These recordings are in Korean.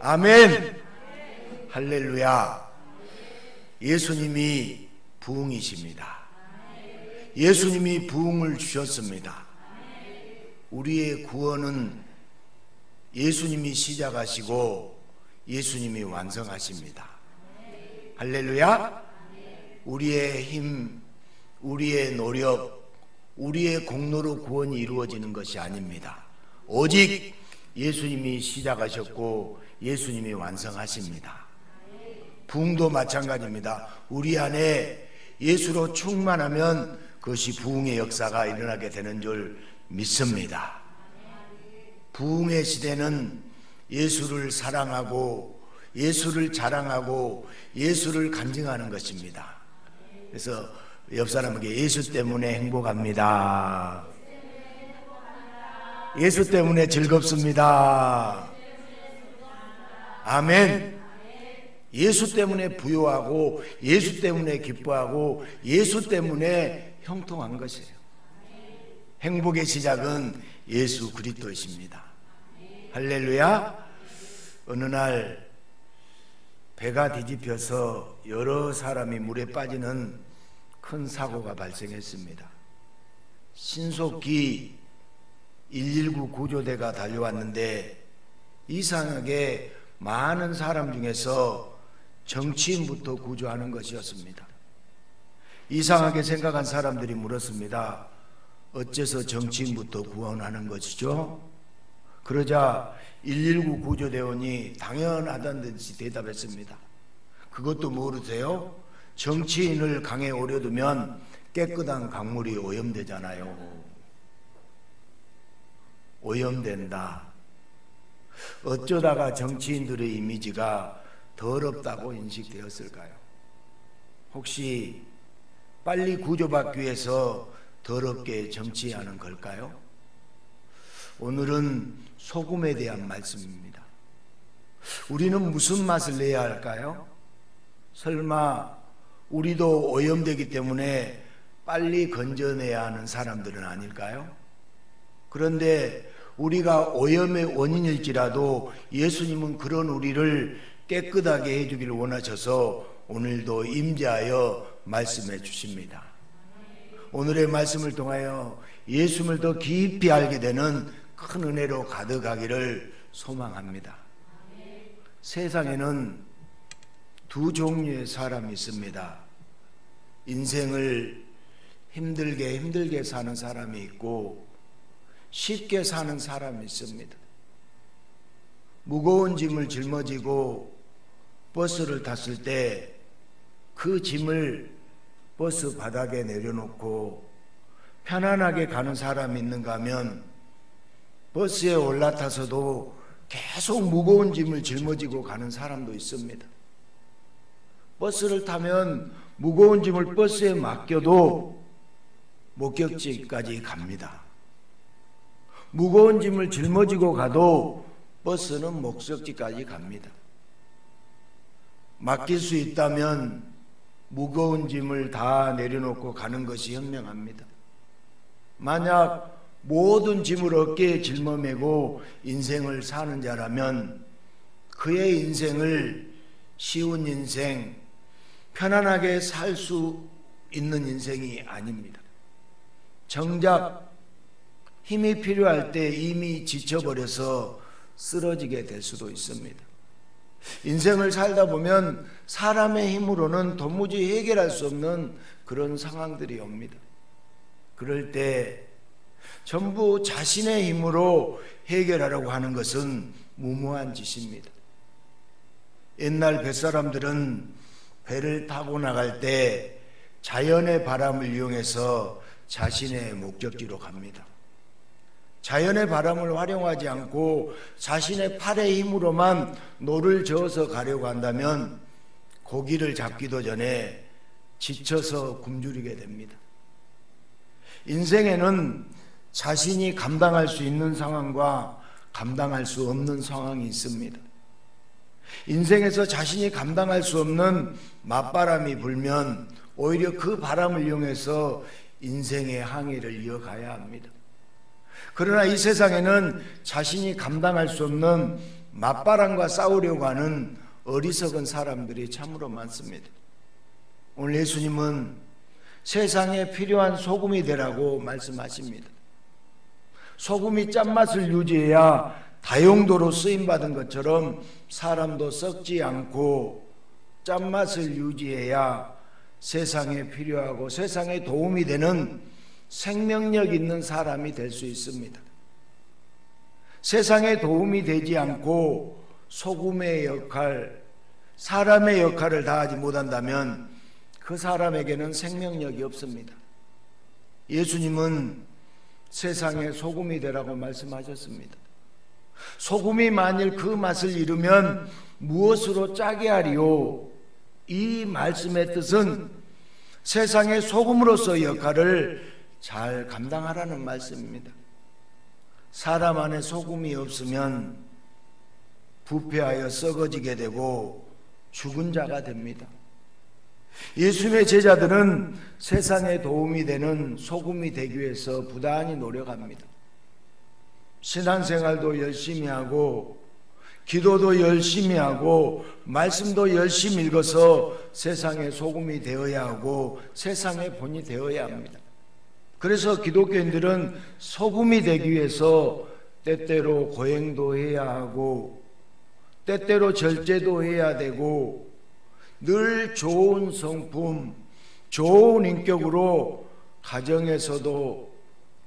아멘. 할렐루야. 예수님이 부흥이십니다. 예수님이 부흥을 주셨습니다. 우리의 구원은 예수님이 시작하시고 예수님이 완성하십니다. 할렐루야. 우리의 힘, 우리의 노력, 우리의 공로로 구원이 이루어지는 것이 아닙니다. 오직 예수님이 시작하셨고 예수님이 완성하십니다. 부흥도 마찬가지입니다. 우리 안에 예수로 충만하면 그것이 부흥의 역사가 일어나게 되는 줄 믿습니다. 부흥의 시대는 예수를 사랑하고 예수를 자랑하고 예수를 간증하는 것입니다. 그래서 옆 사람에게 예수 때문에 행복합니다. 예수 때문에 즐겁습니다. 아멘. 예수 때문에 부요하고 예수 때문에 기뻐하고 예수 때문에 형통한 것이에요. 행복의 시작은 예수 그리스도이십니다. 할렐루야. 어느 날 배가 뒤집혀서 여러 사람이 물에 빠지는 큰 사고가 발생했습니다. 신속히 119 구조대가 달려왔는데 이상하게 많은 사람 중에서 정치인부터 구조하는 것이었습니다. 이상하게 생각한 사람들이 물었습니다. 어째서 정치인부터 구원하는 것이죠? 그러자 119 구조대원이 당연하다는 듯이 대답했습니다. 그것도 모르세요? 정치인을 강에 오려두면 깨끗한 강물이 오염되잖아요. 오염된다. 어쩌다가 정치인들의 이미지가 더럽다고 인식되었을까요? 혹시 빨리 구조받기 위해서 더럽게 정치하는 걸까요? 오늘은 소금에 대한 말씀입니다. 우리는 무슨 맛을 내야 할까요? 설마 우리도 오염되기 때문에 빨리 건져내야 하는 사람들은 아닐까요? 그런데 우리가 오염의 원인일지라도 예수님은 그런 우리를 깨끗하게 해주기를 원하셔서 오늘도 임재하여 말씀해 주십니다. 오늘의 말씀을 통하여 예수님을 더 깊이 알게 되는 큰 은혜로 가득하기를 소망합니다. 세상에는 두 종류의 사람이 있습니다. 인생을 힘들게 사는 사람이 있고 쉽게 사는 사람이 있습니다. 무거운 짐을 짊어지고 버스를 탔을 때 그 짐을 버스 바닥에 내려놓고 편안하게 가는 사람이 있는가 하면 버스에 올라타서도 계속 무거운 짐을 짊어지고 가는 사람도 있습니다. 버스를 타면 무거운 짐을 버스에 맡겨도 목적지까지 갑니다. 무거운 짐을 짊어지고 가도 버스는 목적지까지 갑니다. 맡길 수 있다면 무거운 짐을 다 내려놓고 가는 것이 현명합니다. 만약 모든 짐을 어깨에 짊어매고 인생을 사는 자라면 그의 인생을 쉬운 인생, 편안하게 살 수 있는 인생이 아닙니다. 정작 힘이 필요할 때 이미 지쳐버려서 쓰러지게 될 수도 있습니다. 인생을 살다 보면 사람의 힘으로는 도무지 해결할 수 없는 그런 상황들이 옵니다. 그럴 때 전부 자신의 힘으로 해결하려고 하는 것은 무모한 짓입니다. 옛날 뱃사람들은 배를 타고 나갈 때 자연의 바람을 이용해서 자신의 목적지로 갑니다. 자연의 바람을 활용하지 않고 자신의 팔의 힘으로만 노를 저어서 가려고 한다면 고기를 잡기도 전에 지쳐서 굶주리게 됩니다. 인생에는 자신이 감당할 수 있는 상황과 감당할 수 없는 상황이 있습니다. 인생에서 자신이 감당할 수 없는 맞바람이 불면 오히려 그 바람을 이용해서 인생의 항해를 이어가야 합니다. 그러나 이 세상에는 자신이 감당할 수 없는 맞바람과 싸우려고 하는 어리석은 사람들이 참으로 많습니다. 오늘 예수님은 세상에 필요한 소금이 되라고 말씀하십니다. 소금이 짠맛을 유지해야 다용도로 쓰임받은 것처럼 사람도 썩지 않고 짠맛을 유지해야 세상에 필요하고 세상에 도움이 되는 생명력 있는 사람이 될 수 있습니다. 세상에 도움이 되지 않고 소금의 역할, 사람의 역할을 다하지 못한다면 그 사람에게는 생명력이 없습니다. 예수님은 세상에 소금이 되라고 말씀하셨습니다. 소금이 만일 그 맛을 잃으면 무엇으로 짜게 하리요? 이 말씀의 뜻은 세상의 소금으로서 역할을 잘 감당하라는 말씀입니다. 사람 안에 소금이 없으면 부패하여 썩어지게 되고 죽은 자가 됩니다. 예수님의 제자들은 세상에 도움이 되는 소금이 되기 위해서 부단히 노력합니다. 신앙생활도 열심히 하고 기도도 열심히 하고 말씀도 열심히 읽어서 세상에 소금이 되어야 하고 세상의 본이 되어야 합니다. 그래서 기독교인들은 소금이 되기 위해서 때때로 고행도 해야 하고 때때로 절제도 해야 되고 늘 좋은 성품, 좋은 인격으로 가정에서도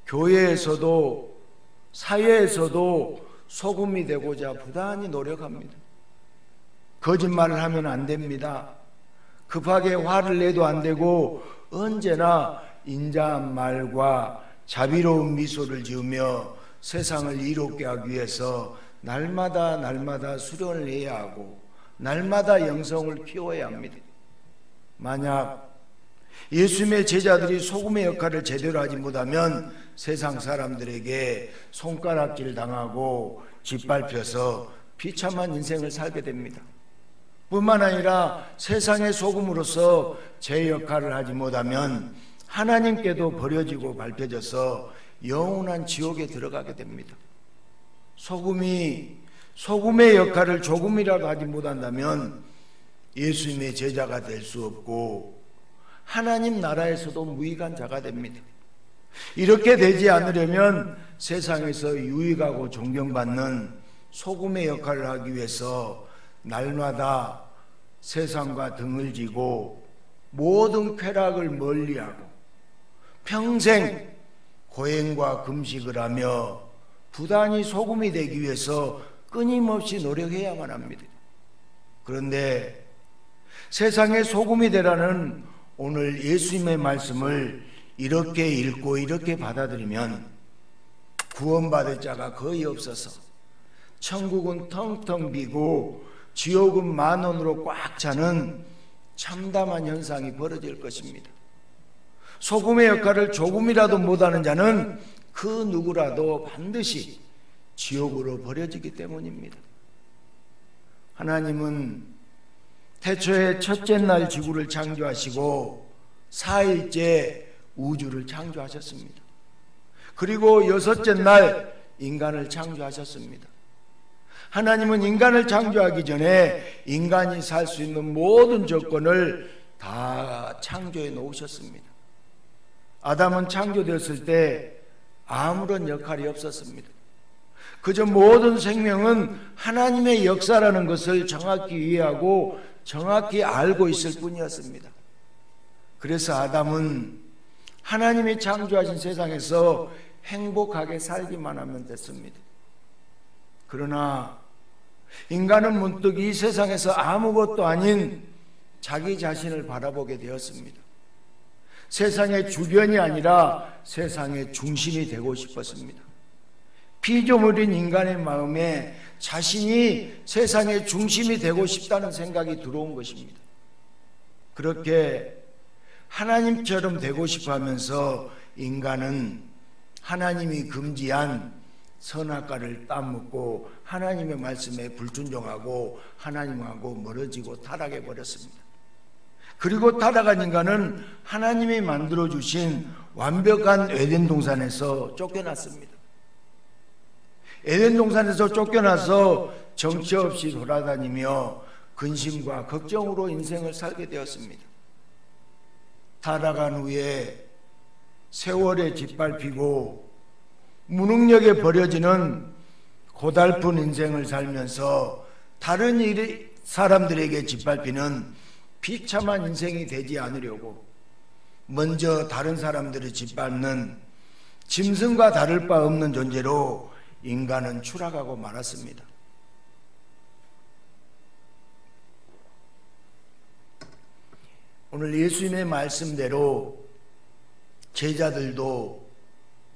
교회에서도 사회에서도 소금이 되고자 부단히 노력합니다. 거짓말을 하면 안 됩니다. 급하게 화를 내도 안 되고 언제나 인자한 말과 자비로운 미소를 지으며 세상을 이롭게 하기 위해서 날마다 수련을 해야 하고 날마다 영성을 키워야 합니다. 만약 예수님의 제자들이 소금의 역할을 제대로 하지 못하면 세상 사람들에게 손가락질 당하고 짓밟혀서 비참한 인생을 살게 됩니다. 뿐만 아니라 세상의 소금으로서 제 역할을 하지 못하면 하나님께도 버려지고 밟혀져서 영원한 지옥에 들어가게 됩니다. 소금의 역할을 조금이라도 하지 못한다면 예수님의 제자가 될 수 없고 하나님 나라에서도 무익한 자가 됩니다. 이렇게 되지 않으려면 세상에서 유익하고 존경받는 소금의 역할을 하기 위해서 날마다 세상과 등을 지고 모든 쾌락을 멀리하고 평생 고행과 금식을 하며 부단히 소금이 되기 위해서 끊임없이 노력해야만 합니다. 그런데 세상에 소금이 되라는 오늘 예수님의 말씀을 이렇게 읽고 이렇게 받아들이면 구원받을 자가 거의 없어서 천국은 텅텅 비고 지옥은 만원으로 꽉 차는 참담한 현상이 벌어질 것입니다. 소금의 역할을 조금이라도 못하는 자는 그 누구라도 반드시 지옥으로 버려지기 때문입니다. 하나님은 태초에 첫째 날 지구를 창조하시고 4일째 우주를 창조하셨습니다. 그리고 6째 날 인간을 창조하셨습니다. 하나님은 인간을 창조하기 전에 인간이 살 수 있는 모든 조건을 다 창조해 놓으셨습니다. 아담은 창조되었을 때 아무런 역할이 없었습니다. 그저 모든 생명은 하나님의 역사라는 것을 정확히 이해하고 정확히 알고 있을 뿐이었습니다. 그래서 아담은 하나님이 창조하신 세상에서 행복하게 살기만 하면 됐습니다. 그러나 인간은 문득 이 세상에서 아무것도 아닌 자기 자신을 바라보게 되었습니다. 세상의 주변이 아니라 세상의 중심이 되고 싶었습니다. 피조물인 인간의 마음에 자신이 세상의 중심이 되고 싶다는 생각이 들어온 것입니다. 그렇게 하나님처럼 되고 싶어 하면서 인간은 하나님이 금지한 선악과를 따먹고 하나님의 말씀에 불순종하고 하나님하고 멀어지고 타락해 버렸습니다. 그리고 타락한 인간은 하나님이 만들어주신 완벽한 에덴 동산에서 쫓겨났습니다. 에덴 동산에서 쫓겨나서 정처 없이 돌아다니며 근심과 걱정으로 인생을 살게 되었습니다. 타락한 후에 세월에 짓밟히고 무능력에 버려지는 고달픈 인생을 살면서 다른 사람들에게 짓밟히는 비참한 인생이 되지 않으려고 먼저 다른 사람들을 짓밟는 짐승과 다를 바 없는 존재로 인간은 추락하고 말았습니다. 오늘 예수님의 말씀대로 제자들도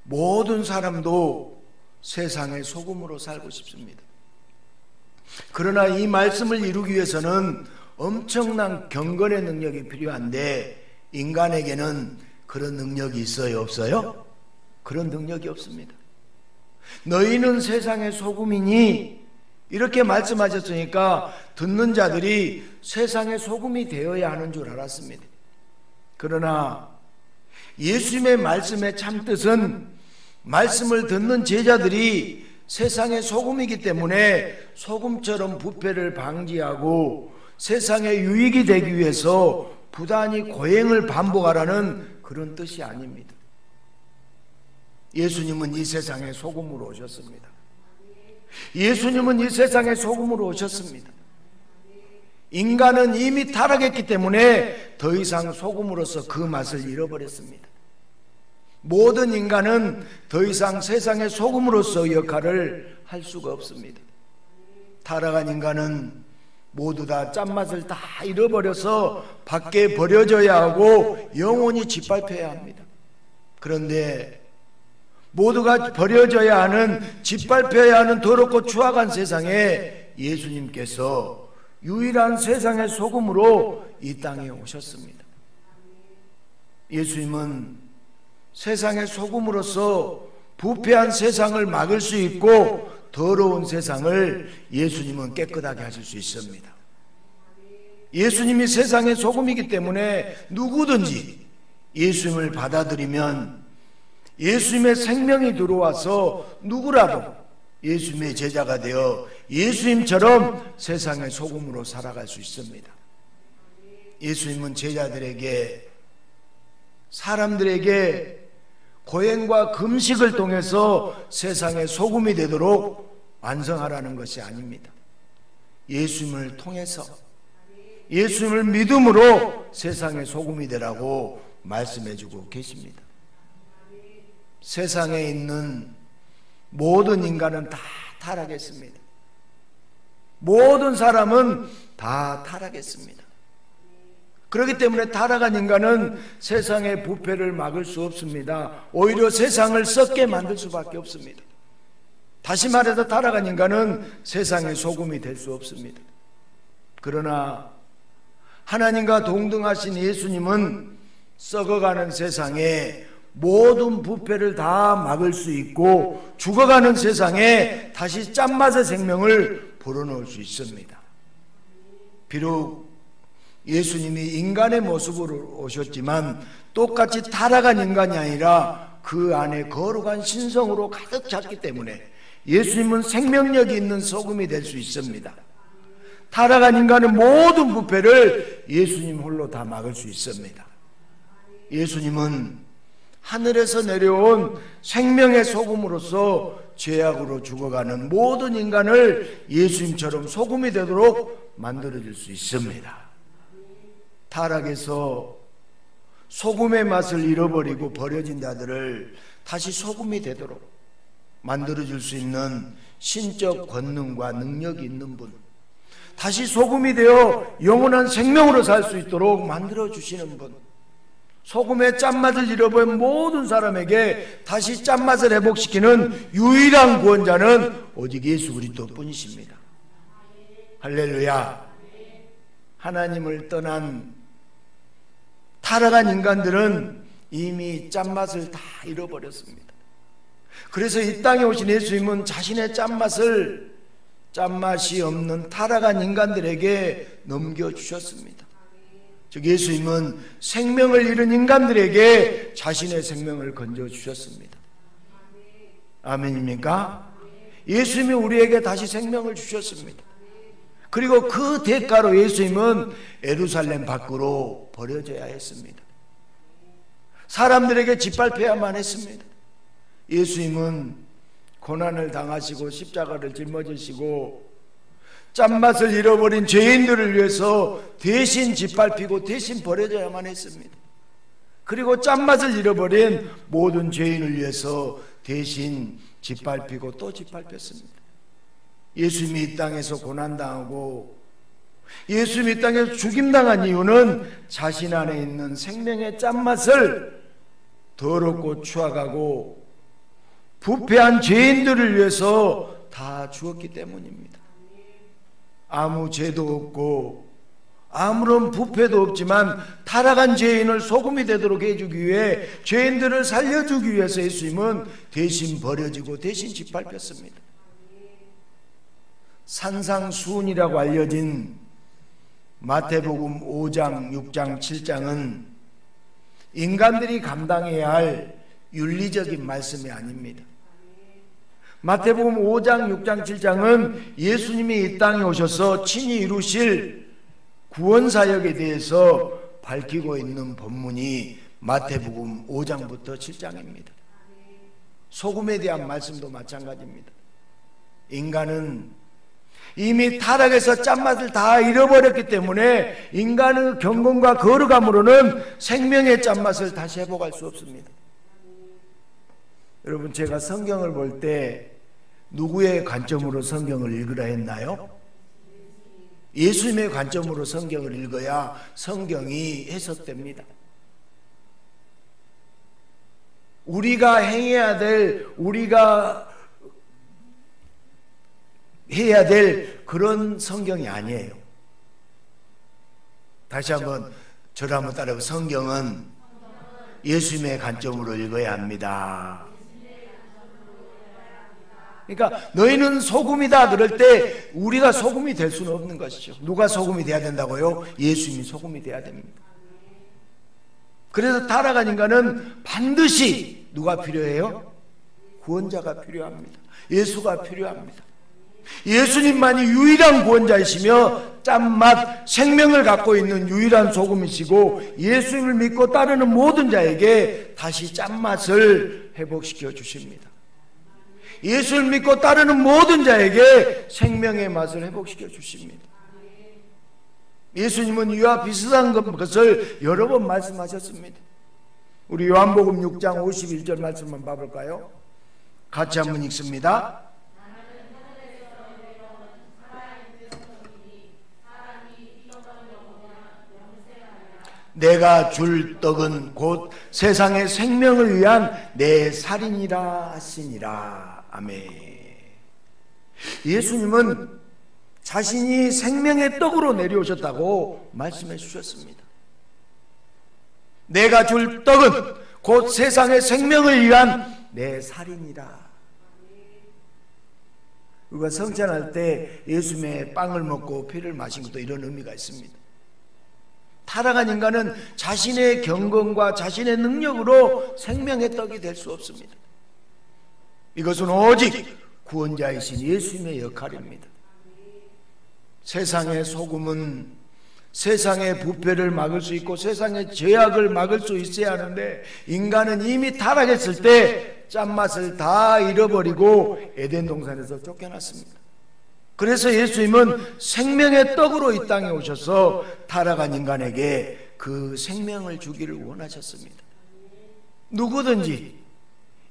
모든 사람도 세상의 소금으로 살고 싶습니다. 그러나 이 말씀을 이루기 위해서는 엄청난 경건의 능력이 필요한데 인간에게는 그런 능력이 있어요? 없어요? 그런 능력이 없습니다. 너희는 세상의 소금이니 이렇게 말씀하셨으니까 듣는 자들이 세상의 소금이 되어야 하는 줄 알았습니다. 그러나 예수님의 말씀의 참뜻은 말씀을 듣는 제자들이 세상의 소금이기 때문에 소금처럼 부패를 방지하고 세상의 유익이 되기 위해서 부단히 고행을 반복하라는 그런 뜻이 아닙니다. 예수님은 이 세상의 소금으로 오셨습니다. 예수님은 이 세상의 소금으로 오셨습니다. 인간은 이미 타락했기 때문에 더 이상 소금으로서 그 맛을 잃어버렸습니다. 모든 인간은 더 이상 세상의 소금으로서 역할을 할 수가 없습니다. 타락한 인간은 모두 다 짠맛을 다 잃어버려서 밖에 버려져야 하고 영원히 짓밟혀야 합니다. 그런데 모두가 버려져야 하는, 짓밟혀야 하는 더럽고 추악한 세상에 예수님께서 유일한 세상의 소금으로 이 땅에 오셨습니다. 예수님은 세상의 소금으로서 부패한 세상을 막을 수 있고 더러운 세상을 예수님은 깨끗하게 하실 수 있습니다. 예수님이 세상의 소금이기 때문에 누구든지 예수님을 받아들이면 예수님의 생명이 들어와서 누구라도 예수님의 제자가 되어 예수님처럼 세상의 소금으로 살아갈 수 있습니다. 예수님은 제자들에게, 사람들에게 고행과 금식을 통해서 세상의 소금이 되도록 완성하라는 것이 아닙니다. 예수님을 통해서, 예수님을 믿음으로 세상의 소금이 되라고 말씀해주고 계십니다. 세상에 있는 모든 인간은 다 타락했습니다. 모든 사람은 다 타락했습니다. 그렇기 때문에 타락한 인간은 세상의 부패를 막을 수 없습니다. 오히려 세상을 썩게 만들 수밖에 없습니다. 다시 말해서 타락한 인간은 세상의 소금이 될 수 없습니다. 그러나 하나님과 동등하신 예수님은 썩어가는 세상에 모든 부패를 다 막을 수 있고 죽어가는 세상에 다시 짠맛의 생명을 불어넣을 수 있습니다. 비록 예수님이 인간의 모습으로 오셨지만 똑같이 타락한 인간이 아니라 그 안에 거룩한 신성으로 가득 찼기 때문에 예수님은 생명력이 있는 소금이 될 수 있습니다. 타락한 인간의 모든 부패를 예수님 홀로 다 막을 수 있습니다. 예수님은 하늘에서 내려온 생명의 소금으로서 죄악으로 죽어가는 모든 인간을 예수님처럼 소금이 되도록 만들어줄 수 있습니다. 타락에서 소금의 맛을 잃어버리고 버려진 자들을 다시 소금이 되도록 만들어줄 수 있는 신적 권능과 능력이 있는 분, 다시 소금이 되어 영원한 생명으로 살 수 있도록 만들어주시는 분, 소금의 짠맛을 잃어버린 모든 사람에게 다시 짠맛을 회복시키는 유일한 구원자는 오직 예수 그리스도 뿐이십니다. 할렐루야. 하나님을 떠난 타락한 인간들은 이미 짠맛을 다 잃어버렸습니다. 그래서 이 땅에 오신 예수님은 자신의 짠맛이 없는 타락한 인간들에게 넘겨주셨습니다. 즉 예수님은 생명을 잃은 인간들에게 자신의 생명을 건져주셨습니다. 아멘입니까? 예수님이 우리에게 다시 생명을 주셨습니다. 그리고 그 대가로 예수님은 예루살렘 밖으로 버려져야 했습니다. 사람들에게 짓밟혀야만 했습니다. 예수님은 고난을 당하시고 십자가를 짊어지시고 짠맛을 잃어버린 죄인들을 위해서 대신 짓밟히고 대신 버려져야만 했습니다. 그리고 짠맛을 잃어버린 모든 죄인을 위해서 대신 짓밟히고 또 짓밟혔습니다. 예수님이 이 땅에서 고난당하고 예수님이 이 땅에서 죽임당한 이유는 자신 안에 있는 생명의 짠맛을 더럽고 추악하고 부패한 죄인들을 위해서 다 죽었기 때문입니다. 아무 죄도 없고 아무런 부패도 없지만 타락한 죄인을 소금이 되도록 해주기 위해 죄인들을 살려주기 위해서 예수님은 대신 버려지고 대신 짓밟혔습니다. 산상수훈이라고 알려진 마태복음 5장, 6장, 7장은 인간들이 감당해야 할 윤리적인 말씀이 아닙니다. 마태복음 5장, 6장, 7장은 예수님이 이 땅에 오셔서 친히 이루실 구원사역에 대해서 밝히고 있는 본문이 마태복음 5장부터 7장입니다. 소금에 대한 말씀도 마찬가지입니다. 인간은 이미 타락해서 짠맛을 다 잃어버렸기 때문에 인간의 경건과 거룩함으로는 생명의 짠맛을 다시 회복할 수 없습니다. 여러분, 제가 성경을 볼 때 누구의 관점으로 성경을 읽으라 했나요? 예수님의 관점으로 성경을 읽어야 성경이 해석됩니다. 우리가 행해야 될, 우리가 해야 될 그런 성경이 아니에요. 다시 한번 저를 한번 따라해보세요. 성경은 예수님의 관점으로 읽어야 합니다. 그러니까 너희는 소금이다 그럴 때 우리가 소금이 될 수는 없는 것이죠. 누가 소금이 돼야 된다고요? 예수님이 소금이 돼야 됩니다. 그래서 타락한 인간은 반드시 누가 필요해요? 구원자가 필요합니다. 예수가 필요합니다. 예수님만이 유일한 구원자이시며 짠맛, 생명을 갖고 있는 유일한 소금이시고 예수님을 믿고 따르는 모든 자에게 다시 짠맛을 회복시켜 주십니다. 예수를 믿고 따르는 모든 자에게 생명의 맛을 회복시켜 주십니다. 예수님은 이와 비슷한 것을 여러 번 말씀하셨습니다. 우리 요한복음 6장 51절 말씀만 봐볼까요? 같이 한번 읽습니다. 내가 줄 떡은 곧 세상의 생명을 위한 내 살이니라 하시니라. 아멘. 예수님은 자신이 생명의 떡으로 내려오셨다고 말씀해 주셨습니다. 내가 줄 떡은 곧 세상의 생명을 위한 내 살이니라. 우리가 성찬할 때 예수님의 빵을 먹고 피를 마신 것도 이런 의미가 있습니다. 타락한 인간은 자신의 경건과 자신의 능력으로 생명의 떡이 될 수 없습니다. 이것은 오직 구원자이신 예수님의 역할입니다. 세상의 소금은 세상의 부패를 막을 수 있고 세상의 죄악을 막을 수 있어야 하는데 인간은 이미 타락했을 때 짠맛을 다 잃어버리고 에덴 동산에서 쫓겨났습니다. 그래서 예수님은 생명의 떡으로 이 땅에 오셔서 타락한 인간에게 그 생명을 주기를 원하셨습니다. 누구든지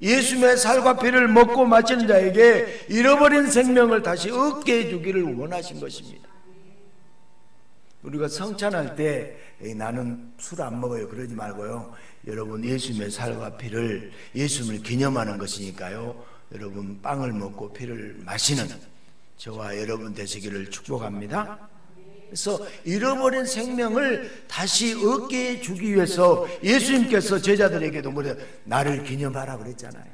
예수님의 살과 피를 먹고 마시는 자에게 잃어버린 생명을 다시 얻게 해주기를 원하신 것입니다. 우리가 성찬할 때 나는 술 안 먹어요 그러지 말고요. 여러분, 예수님의 살과 피를, 예수님을 기념하는 것이니까요, 여러분 빵을 먹고 피를 마시는 저와 여러분 되시기를 축복합니다. 그래서 잃어버린 생명을 다시 얻게 해주기 위해서 예수님께서 제자들에게도 나를 기념하라 그랬잖아요.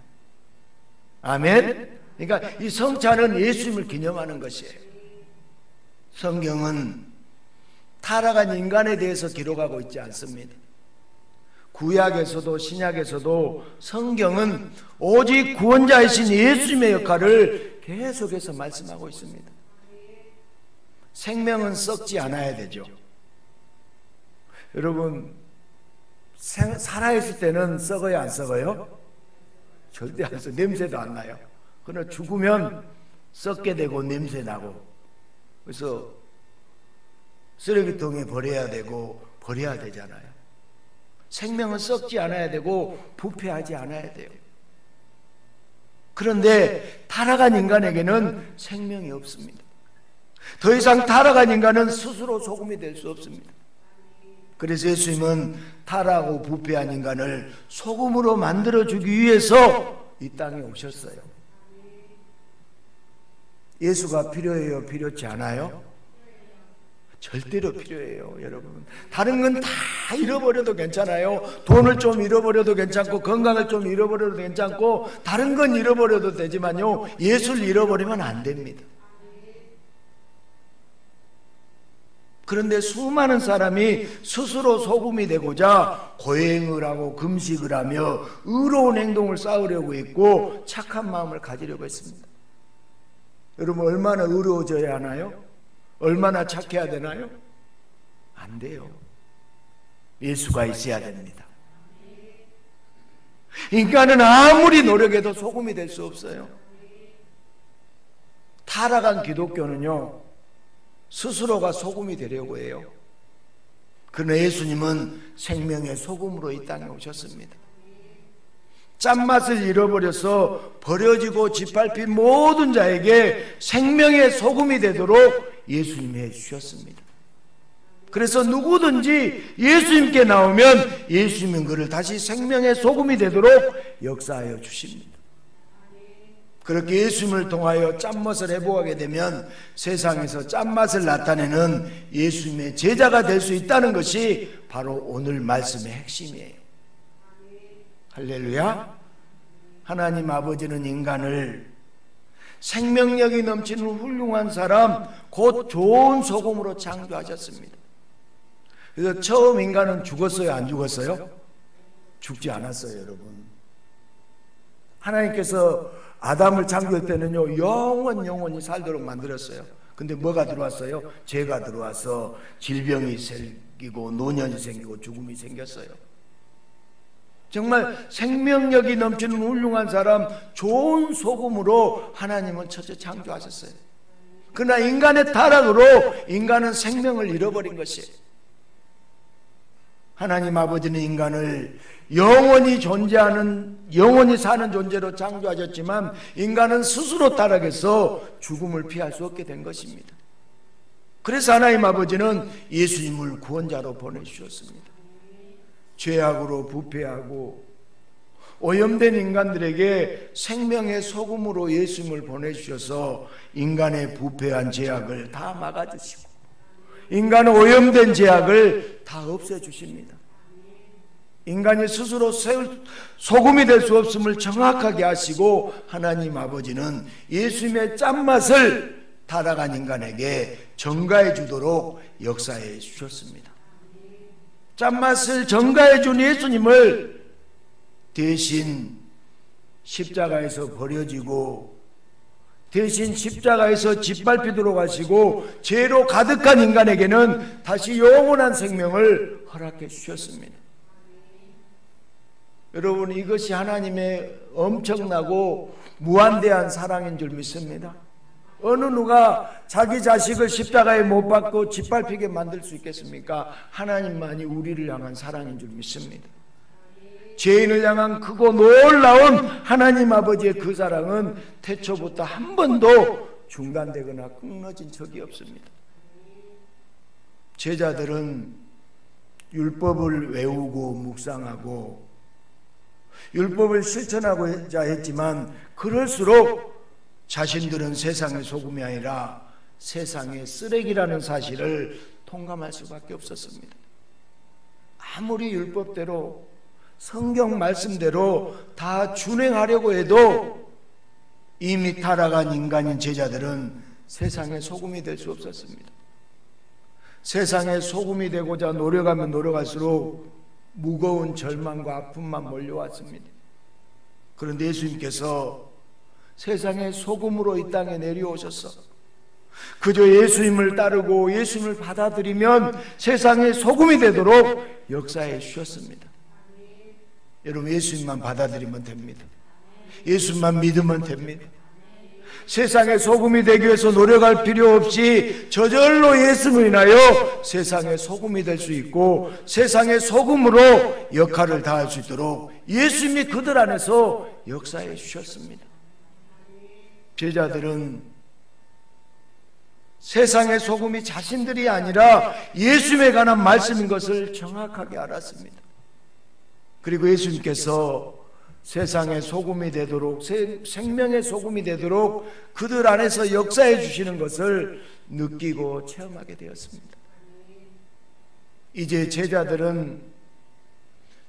아멘. 그러니까 이 성찬은 예수님을 기념하는 것이에요. 성경은 타락한 인간에 대해서 기록하고 있지 않습니다. 구약에서도 신약에서도 성경은 오직 구원자이신 예수님의 역할을 계속해서 말씀하고 있습니다. 생명은 썩지 않아야 되죠. 여러분, 살아있을 때는 썩어요, 안 썩어요? 절대 안 썩어요. 냄새도 안 나요. 그러나 죽으면 썩게 되고 냄새 나고, 그래서 쓰레기통에 버려야 되고 버려야 되잖아요. 생명은 썩지 않아야 되고 부패하지 않아야 돼요. 그런데 타락한 인간에게는 생명이 없습니다. 더 이상 타락한 인간은 스스로 소금이 될 수 없습니다. 그래서 예수님은 타락하고 부패한 인간을 소금으로 만들어주기 위해서 이 땅에 오셨어요. 예수가 필요해요? 필요치 않아요? 절대로 필요해요, 여러분. 다른 건 다 잃어버려도 괜찮아요. 돈을 좀 잃어버려도 괜찮고, 건강을 좀 잃어버려도 괜찮고, 다른 건 잃어버려도 되지만요, 예수를 잃어버리면 안 됩니다. 그런데 수많은 사람이 스스로 소금이 되고자 고행을 하고 금식을 하며 의로운 행동을 쌓으려고 했고 착한 마음을 가지려고 했습니다. 여러분, 얼마나 의로워져야 하나요? 얼마나 착해야 되나요? 안 돼요. 예수가 있어야 됩니다. 인간은 아무리 노력해도 소금이 될 수 없어요. 타락한 기독교는요, 스스로가 소금이 되려고 해요. 그러나 예수님은 생명의 소금으로 이 땅에 오셨습니다. 짠맛을 잃어버려서 버려지고 짓밟힌 모든 자에게 생명의 소금이 되도록 예수님이 해주셨습니다. 그래서 누구든지 예수님께 나오면 예수님은 그를 다시 생명의 소금이 되도록 역사하여 주십니다. 그렇게 예수님을 통하여 짠맛을 회복하게 되면 세상에서 짠맛을 나타내는 예수님의 제자가 될 수 있다는 것이 바로 오늘 말씀의 핵심이에요. 할렐루야. 하나님 아버지는 인간을 생명력이 넘치는 훌륭한 사람, 곧 좋은 소금으로 창조하셨습니다. 그래서 처음 인간은 죽었어요, 안 죽었어요? 죽지 않았어요, 여러분. 하나님께서 아담을 창조할 때는요, 영원히 살도록 만들었어요. 근데 뭐가 들어왔어요? 죄가 들어와서 질병이 생기고 노년이 생기고 죽음이 생겼어요. 정말 생명력이 넘치는 훌륭한 사람, 좋은 소금으로 하나님은 첫째 창조하셨어요. 그러나 인간의 타락으로 인간은 생명을 잃어버린 것이에요. 하나님 아버지는 인간을 영원히 존재하는, 영원히 사는 존재로 창조하셨지만 인간은 스스로 타락해서 죽음을 피할 수 없게 된 것입니다. 그래서 하나님 아버지는 예수님을 구원자로 보내주셨습니다. 죄악으로 부패하고 오염된 인간들에게 생명의 소금으로 예수님을 보내주셔서 인간의 부패한 죄악을 다 막아주시고 인간의 오염된 죄악을 다 없애주십니다. 인간이 스스로 소금이 될 수 없음을 정확하게 하시고 하나님 아버지는 예수님의 짠맛을 타락한 인간에게 전가해 주도록 역사해 주셨습니다. 짠맛을 전가해 준 예수님을 대신 십자가에서 버려지고 대신 십자가에서 짓밟히도록 하시고 죄로 가득한 인간에게는 다시 영원한 생명을 허락해 주셨습니다. 여러분, 이것이 하나님의 엄청나고 무한대한 사랑인 줄 믿습니다. 어느 누가 자기 자식을 십자가에 못 박고 짓밟히게 만들 수 있겠습니까? 하나님만이 우리를 향한 사랑인 줄 믿습니다. 죄인을 향한 크고 놀라운 하나님 아버지의 그 사랑은 태초부터 한 번도 중단되거나 끊어진 적이 없습니다. 제자들은 율법을 외우고 묵상하고 율법을 실천하고자 했지만 그럴수록 자신들은 세상의 소금이 아니라 세상의 쓰레기라는 사실을 통감할 수밖에 없었습니다. 아무리 율법대로 성경 말씀대로 다 준행하려고 해도 이미 타락한 인간인 제자들은 세상의 소금이 될 수 없었습니다. 세상의 소금이 되고자 노력하면 노력할수록 무거운 절망과 아픔만 몰려왔습니다. 그런데 예수님께서 세상의 소금으로 이 땅에 내려오셔서 그저 예수님을 따르고 예수님을 받아들이면 세상의 소금이 되도록 역사해 주셨습니다. 여러분, 예수님만 받아들이면 됩니다. 예수님만 믿으면 됩니다. 세상의 소금이 되기 위해서 노력할 필요 없이 저절로 예수님을 인하여 세상의 소금이 될 수 있고 세상의 소금으로 역할을 다할 수 있도록 예수님이 그들 안에서 역사해 주셨습니다. 제자들은 세상의 소금이 자신들이 아니라 예수님에 관한 말씀인 것을 정확하게 알았습니다. 그리고 예수님께서 세상의 소금이 되도록, 생명의 소금이 되도록 그들 안에서 역사해 주시는 것을 느끼고 체험하게 되었습니다. 이제 제자들은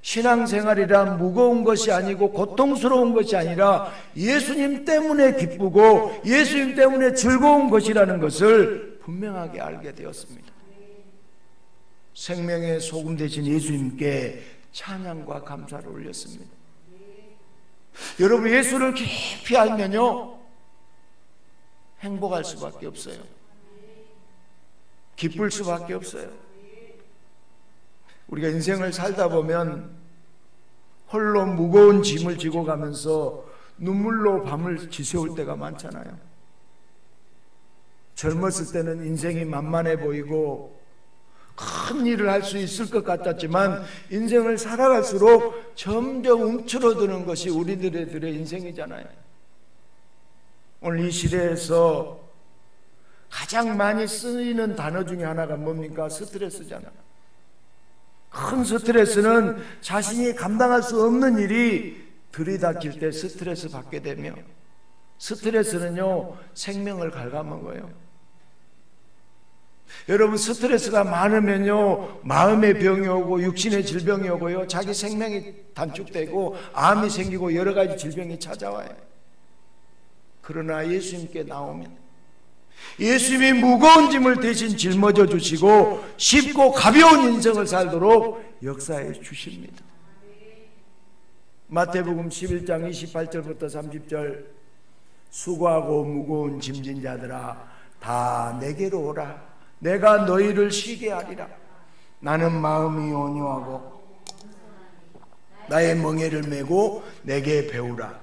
신앙생활이란 무거운 것이 아니고 고통스러운 것이 아니라 예수님 때문에 기쁘고 예수님 때문에 즐거운 것이라는 것을 분명하게 알게 되었습니다. 생명의 소금 되신 예수님께 찬양과 감사를 올렸습니다. 여러분, 예수를 깊이 알면요 행복할 수밖에 없어요. 기쁠 수밖에 없어요. 우리가 인생을 살다 보면 홀로 무거운 짐을 지고 가면서 눈물로 밤을 지새울 때가 많잖아요. 젊었을 때는 인생이 만만해 보이고 큰 일을 할 수 있을 것 같았지만 인생을 살아갈수록 점점 움츠러드는 것이 우리들의 인생이잖아요. 오늘 이 시대에서 가장 많이 쓰이는 단어 중에 하나가 뭡니까? 스트레스잖아요. 큰 스트레스는 자신이 감당할 수 없는 일이 들이닥칠 때 스트레스 받게 되며, 스트레스는요 생명을 갉아먹어요. 여러분, 스트레스가 많으면요 마음의 병이 오고 육신의 질병이 오고요 자기 생명이 단축되고 암이 생기고 여러 가지 질병이 찾아와요. 그러나 예수님께 나오면 예수님이 무거운 짐을 대신 짊어져 주시고 쉽고 가벼운 인생을 살도록 역사해 주십니다. 마태복음 11장 28절부터 30절, 수고하고 무거운 짐진 자들아 다 내게로 오라. 내가 너희를 쉬게 하리라. 나는 마음이 온유하고 나의 멍에를 메고 내게 배우라.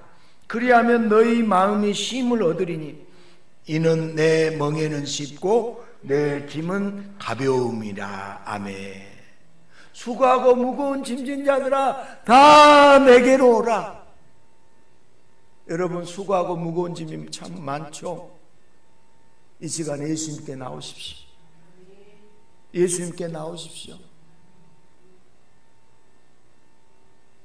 그리하면 너희 마음이 쉼을 얻으리니 이는 내 멍에는 쉽고 내 짐은 가벼움이라. 아멘. 수고하고 무거운 짐진 자들아 다 내게로 오라. 여러분, 수고하고 무거운 짐이 참 많죠. 이 시간에 예수님께 나오십시오. 예수님께 나오십시오.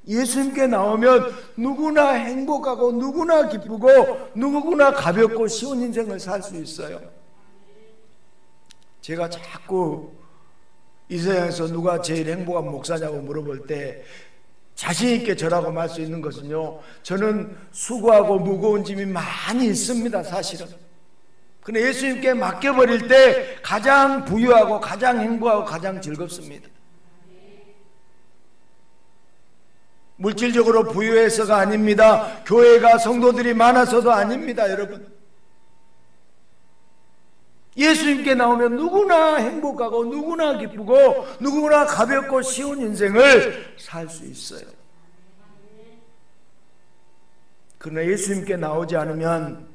예수님께 나오면 누구나 행복하고 누구나 기쁘고 누구나 가볍고 쉬운 인생을 살 수 있어요. 제가 자꾸 이 세상에서 누가 제일 행복한 목사냐고 물어볼 때 자신 있게 저라고 말 수 있는 것은요, 저는 수고하고 무거운 짐이 많이 있습니다. 사실은. 근데 예수님께 맡겨버릴 때 가장 부유하고 가장 행복하고 가장 즐겁습니다. 물질적으로 부유해서가 아닙니다. 교회가 성도들이 많아서도 아닙니다. 여러분, 예수님께 나오면 누구나 행복하고 누구나 기쁘고 누구나 가볍고 쉬운 인생을 살 수 있어요. 그러나 예수님께 나오지 않으면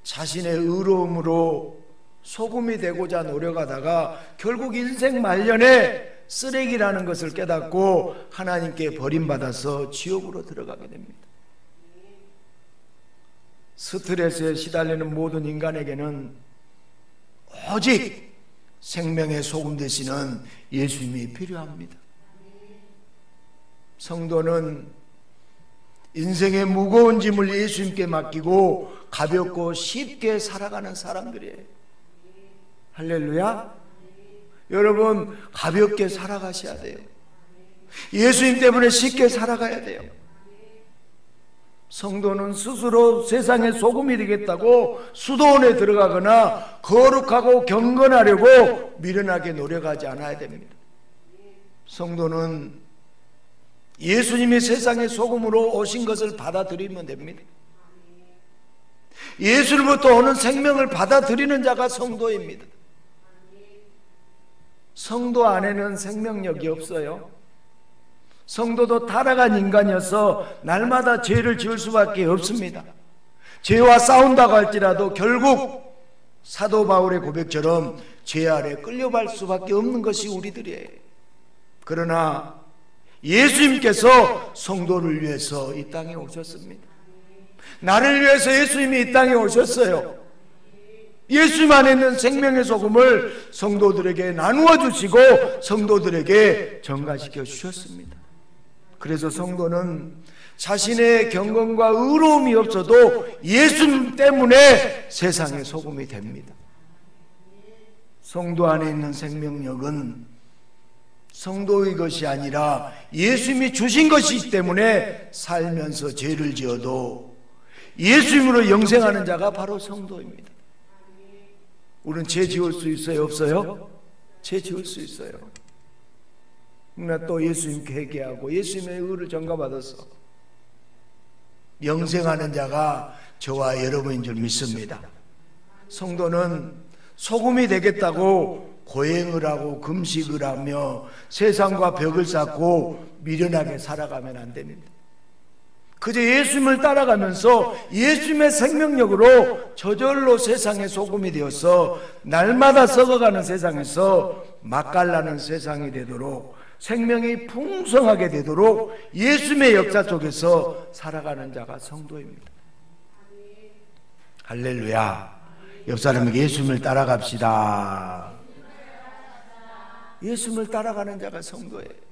자신의 의로움으로 소금이 되고자 노력하다가 결국 인생 말년에 쓰레기라는 것을 깨닫고 하나님께 버림받아서 지옥으로 들어가게 됩니다. 스트레스에 시달리는 모든 인간에게는 오직 생명의 소금 되시는 예수님이 필요합니다. 성도는 인생의 무거운 짐을 예수님께 맡기고 가볍고 쉽게 살아가는 사람들이에요. 할렐루야. 여러분, 가볍게 살아가셔야 돼요. 예수님 때문에 쉽게 살아가야 돼요. 성도는 스스로 세상의 소금이 되겠다고 수도원에 들어가거나 거룩하고 경건하려고 미련하게 노력하지 않아야 됩니다. 성도는 예수님이 세상의 소금으로 오신 것을 받아들이면 됩니다. 예수로부터 오는 생명을 받아들이는 자가 성도입니다. 성도 안에는 생명력이 없어요. 성도도 타락한 인간이어서 날마다 죄를 지을 수밖에 없습니다. 죄와 싸운다고 할지라도 결국 사도 바울의 고백처럼 죄 아래 끌려갈 수밖에 없는 것이 우리들이에요. 그러나 예수님께서 성도를 위해서 이 땅에 오셨습니다. 나를 위해서 예수님이 이 땅에 오셨어요. 예수님 안에 있는 생명의 소금을 성도들에게 나누어 주시고 성도들에게 전가시켜 주셨습니다. 그래서 성도는 자신의 경건과 의로움이 없어도 예수님 때문에 세상의 소금이 됩니다. 성도 안에 있는 생명력은 성도의 것이 아니라 예수님이 주신 것이기 때문에 살면서 죄를 지어도 예수님으로 영생하는 자가 바로 성도입니다. 우리는 죄 지을 수 있어요? 없어요? 죄 지을 수 있어요. 그러나 또 예수님께 회개하고 예수님의 의를 전가받아서 영생하는 자가 저와 여러분인 줄 믿습니다. 성도는 소금이 되겠다고 고행을 하고 금식을 하며 세상과 벽을 쌓고 미련하게 살아가면 안 됩니다. 그저 예수님을 따라가면서 예수님의 생명력으로 저절로 세상의 소금이 되어서 날마다 썩어가는 세상에서 맛깔나는 세상이 되도록 생명이 풍성하게 되도록 예수님의 역사 속에서 살아가는 자가 성도입니다. 할렐루야. 옆 사람에게 예수님을 따라갑시다. 예수님을 따라가는 자가 성도예요.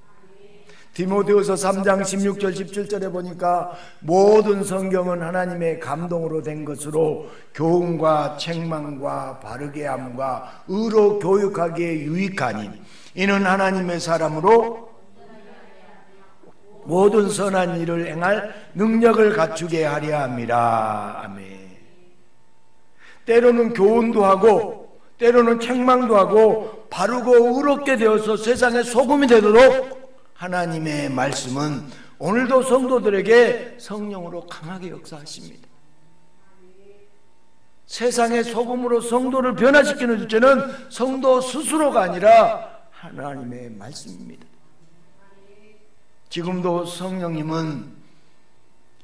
디모데후서 3장 16절 17절에 보니까 모든 성경은 하나님의 감동으로 된 것으로 교훈과 책망과 바르게 함과 의로 교육하기에 유익하니 이는 하나님의 사람으로 모든 선한 일을 행할 능력을 갖추게 하려 함이라. 아멘. 때로는 교훈도 하고 때로는 책망도 하고 바르고 의롭게 되어서 세상의 소금이 되도록 하나님의 말씀은 오늘도 성도들에게 성령으로 강하게 역사하십니다. 세상의 소금으로 성도를 변화시키는 주체는 성도 스스로가 아니라 하나님의 말씀입니다. 지금도 성령님은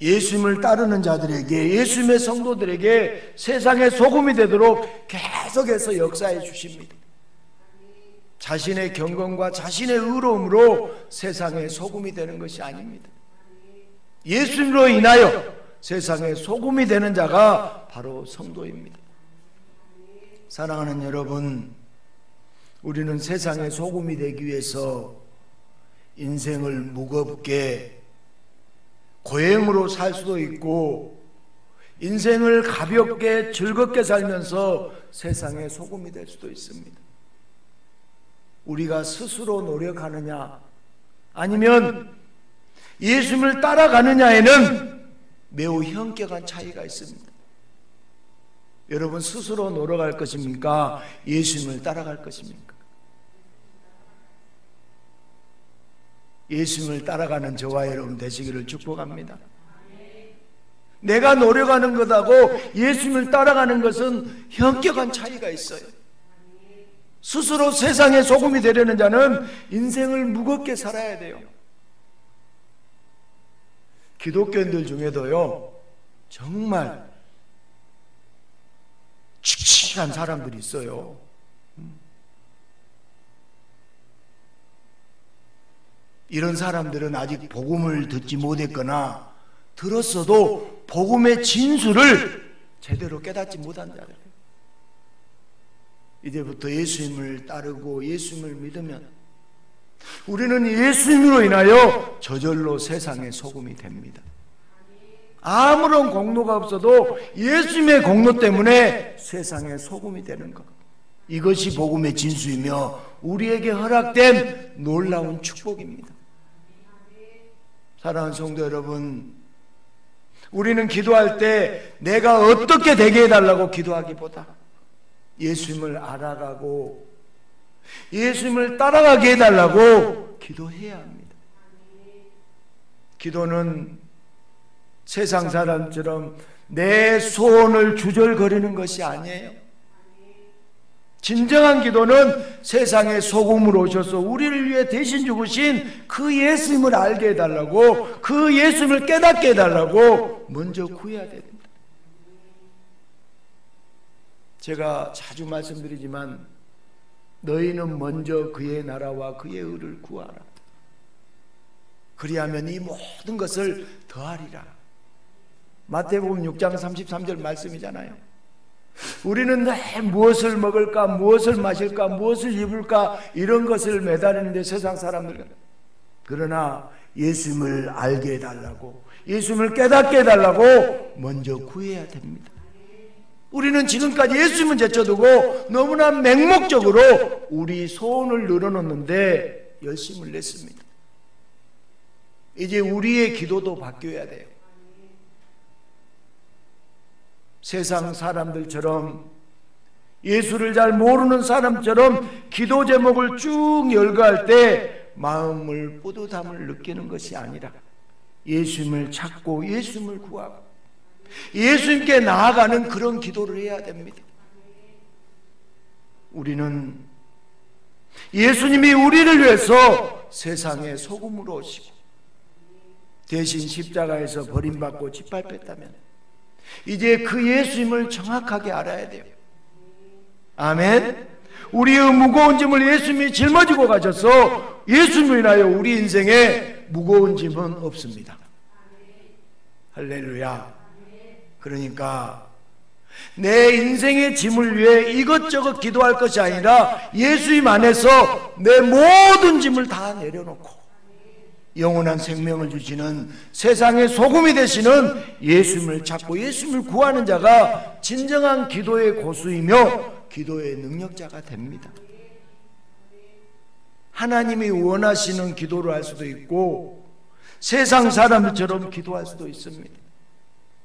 예수님을 따르는 자들에게, 예수님의 성도들에게 세상의 소금이 되도록 계속해서 역사해 주십니다. 자신의 경건과 자신의 의로움으로 세상의 소금이 되는 것이 아닙니다. 예수님으로 인하여 세상의 소금이 되는 자가 바로 성도입니다. 사랑하는 여러분, 우리는 세상의 소금이 되기 위해서 인생을 무겁게 고행으로 살 수도 있고 인생을 가볍게 즐겁게 살면서 세상의 소금이 될 수도 있습니다. 우리가 스스로 노력하느냐 아니면 예수님을 따라가느냐에는 매우 현격한 차이가 있습니다. 여러분 스스로 노력할 것입니까? 예수님을 따라갈 것입니까? 예수님을 따라가는 저와 여러분 되시기를 축복합니다. 내가 노력하는 것하고 예수님을 따라가는 것은 현격한 차이가 있어요. 스스로 세상의 소금이 되려는 자는 인생을 무겁게 살아야 돼요. 기독교인들 중에도요 정말 칙칙한 사람들이 있어요. 이런 사람들은 아직 복음을 듣지 못했거나 들었어도 복음의 진수를 제대로 깨닫지 못한 자들. 이제부터 예수님을 따르고 예수님을 믿으면 우리는 예수님으로 인하여 저절로 세상의 소금이 됩니다. 아무런 공로가 없어도 예수님의 공로 때문에 세상의 소금이 되는 것, 이것이 복음의 진수이며 우리에게 허락된 놀라운 축복입니다. 사랑하는 성도 여러분, 우리는 기도할 때 내가 어떻게 되게 해달라고 기도하기보다 예수님을 알아가고 예수님을 따라가게 해달라고 기도해야 합니다. 기도는 세상 사람처럼 내 소원을 주절거리는 것이 아니에요. 진정한 기도는 세상의 소금으로 오셔서 우리를 위해 대신 죽으신 그 예수님을 알게 해달라고, 그 예수님을 깨닫게 해달라고 먼저 구해야 됩니다. 제가 자주 말씀드리지만 너희는 먼저 그의 나라와 그의 의를 구하라. 그리하면 이 모든 것을 더하리라. 마태복음 6장 33절 말씀이잖아요. 우리는 늘 무엇을 먹을까, 무엇을 마실까, 무엇을 입을까 이런 것을 매달리는데 세상 사람들, 그러나 예수님을 알게 해달라고, 예수님을 깨닫게 해달라고 먼저 구해야 됩니다. 우리는 지금까지 예수님은 제쳐두고 너무나 맹목적으로 우리 소원을 늘어놓는데 열심을 냈습니다. 이제 우리의 기도도 바뀌어야 돼요. 세상 사람들처럼, 예수를 잘 모르는 사람처럼 기도 제목을 쭉 열거할 때 마음을 뿌듯함을 느끼는 것이 아니라 예수님을 찾고 예수님을 구하고 예수님께 나아가는 그런 기도를 해야 됩니다. 우리는 예수님이 우리를 위해서 세상의 소금으로 오시고 대신 십자가에서 버림받고 짓밟혔다면 이제 그 예수님을 정확하게 알아야 돼요. 아멘. 우리의 무거운 짐을 예수님이 짊어지고 가셔서 예수님을 인하여 우리 인생에 무거운 짐은 없습니다. 할렐루야. 그러니까 내 인생의 짐을 위해 이것저것 기도할 것이 아니라 예수님 안에서 내 모든 짐을 다 내려놓고 영원한 생명을 주시는 세상의 소금이 되시는 예수님을 찾고 예수님을 구하는 자가 진정한 기도의 고수이며 기도의 능력자가 됩니다. 하나님이 원하시는 기도를 할 수도 있고 세상 사람들처럼 기도할 수도 있습니다.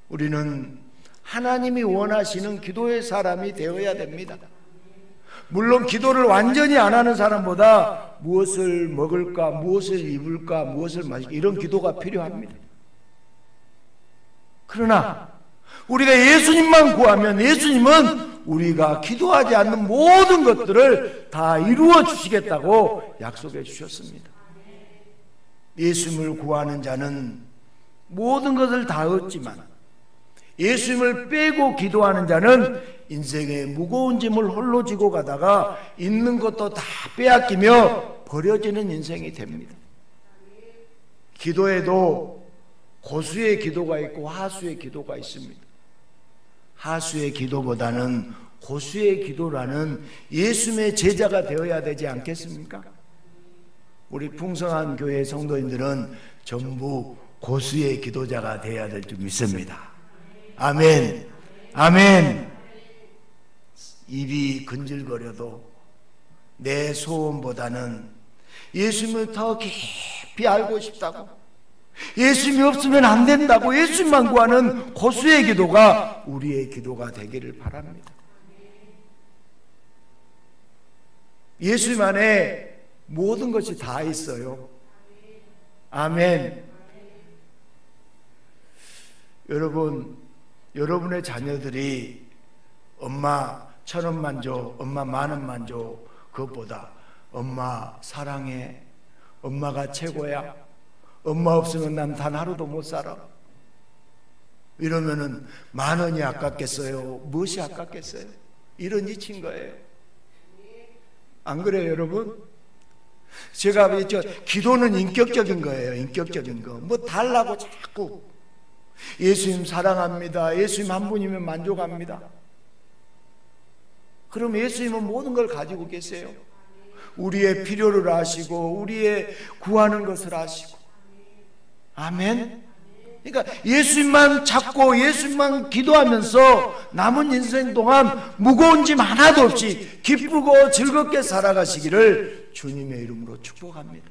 우리는 하나님이 원하시는 기도의 사람이 되어야 됩니다. 물론 기도를 완전히 안 하는 사람보다 무엇을 먹을까, 무엇을 입을까, 무엇을 마실까 이런 기도가 필요합니다. 그러나 우리가 예수님만 구하면 예수님은 우리가 기도하지 않는 모든 것들을 다 이루어 주시겠다고 약속해 주셨습니다. 예수님을 구하는 자는 모든 것을 다 얻지만 예수님을 빼고 기도하는 자는 인생의 무거운 짐을 홀로 지고 가다가 있는 것도 다 빼앗기며 버려지는 인생이 됩니다. 기도에도 고수의 기도가 있고 하수의 기도가 있습니다. 하수의 기도보다는 고수의 기도라는 예수님의 제자가 되어야 되지 않겠습니까? 우리 풍성한 교회 성도님들은 전부 고수의 기도자가 되어야 될 줄 믿습니다. 아멘. 아멘. 입이 근질거려도 내 소원보다는 예수님을 더 깊이 알고 싶다고, 예수님이 없으면 안 된다고 예수님만 구하는 고수의 기도가 우리의 기도가 되기를 바랍니다. 예수님 안에 모든 것이 다 있어요. 아멘. 여러분의 자녀들이 엄마 1,000원만 줘, 엄마 10,000원만 줘, 그것보다 엄마 사랑해, 엄마가 최고야, 엄마 없으면 난 단 하루도 못 살아, 이러면은 10,000원이 아깝겠어요? 무엇이 아깝겠어요? 이런 이치인 거예요. 안 그래요, 여러분? 제가 기도는 인격적인 거예요. 인격적인 거. 뭐 달라고 자꾸 예수님 사랑합니다, 예수님 한 분이면 만족합니다. 그럼 예수님은 모든 걸 가지고 계세요. 우리의 필요를 아시고 우리의 구하는 것을 아시고. 아멘. 그러니까 예수님만 찾고 예수님만 기도하면서 남은 인생 동안 무거운 짐 하나도 없이 기쁘고 즐겁게 살아가시기를 주님의 이름으로 축복합니다.